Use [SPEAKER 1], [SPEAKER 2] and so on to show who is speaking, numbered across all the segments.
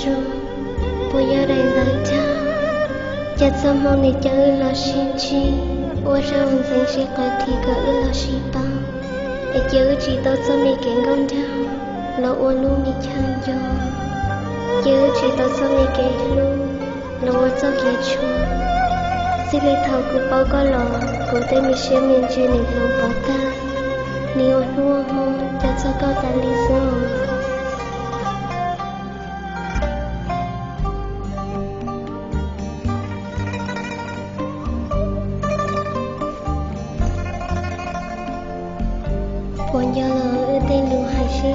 [SPEAKER 1] số bây giờ đây là cha cha sớm mong để cha là xin chi ôi sao mình sinh sẽ coi thì cỡ là xin bao để chữ chỉ tao sớm đi kẹn con đau là ôi luôn đi chơi cho chữ chỉ tao sớm đi kẹn luôn là ôi sao kẹt chua xin lấy thầu của bao có lò của tên mình xem mình chơi này lòng bỏ ta nhiều luôn hôn cha sao có ta lý do còn giờ là ưu tiên lưu hải sĩ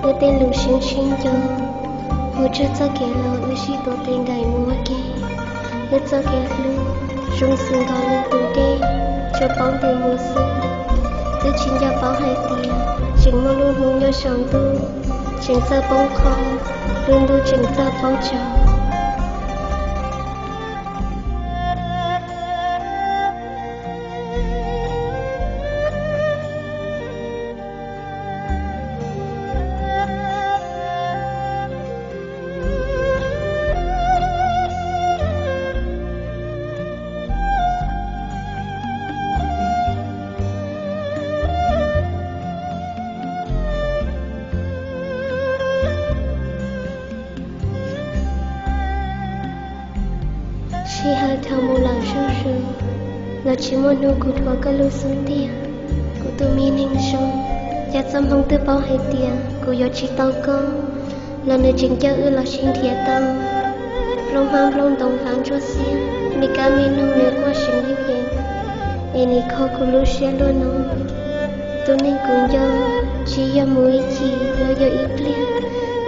[SPEAKER 1] ưu tiên lưu sinh sinh cho một chút cho kẻ là ưu sĩ tổ tiên gầy mua kê ưu cho kẻ lưu rung sinh con lên từ đây cho bóng tiền mua sư từ chính cho bóng hai tiền chính mong luôn hướng cho sống tu chính sơ bóng không luôn tu chính sơ bóng chồng khi hai thao mù lòng sâu sâu là chỉ muốn nuôi cụ thua cái lối xuống tiền cụ tôi mi ninh sông cha xăm hông tư bao hay tiền cụ yo chỉ tao con là nơi chính cha ư là xin thiệt tao rong ham rong đồng phán cho xiên mi cá mi nông nơi qua sinh yêu hiền em đi khó cụ lối xe luôn nó tôi nên cùng yo chỉ yo mũi chỉ lo yo ít liền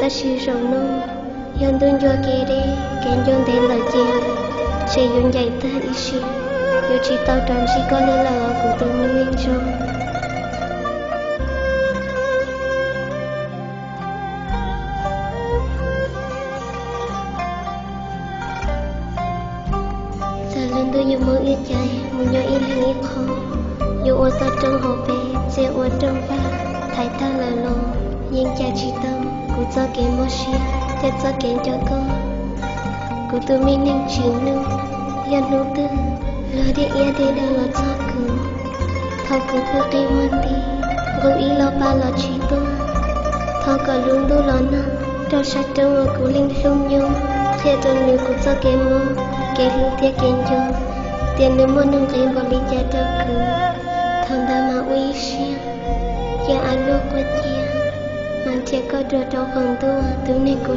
[SPEAKER 1] ta chỉ rong nông yon tôi yo kề đi kén yon để là gì sẽ dùng dạy ta ý sĩ dù chỉ tao tròn chỉ có lẽ là của tôi mới nên trong giờ lên tôi dùng mơ ít chạy muốn nhớ ít hàng ít khó dù ô sao trong hồ bê sẽ ô trong ba thái ta là lò nhưng cha chỉ tâm của cho kẻ mô xia cha cho kẻ cho con của tôi mình nên chỉ nương yên nô tư lo để yên để đang lo cho cứ thao cứ cứ cây ngoan đi gấu ý lo ba lo chỉ tôi thao cả luôn đôi lo na trao sát trong ở của linh sông nhung che trong nhiều của cho kẻ mô kẻ hương thế kẻ nhung tiền nếu muốn nương kẻ bỏ linh cha trao cứ thằng ta mà uy xiên cha ăn lo qua chia mang che có đưa trong phòng tôi nên của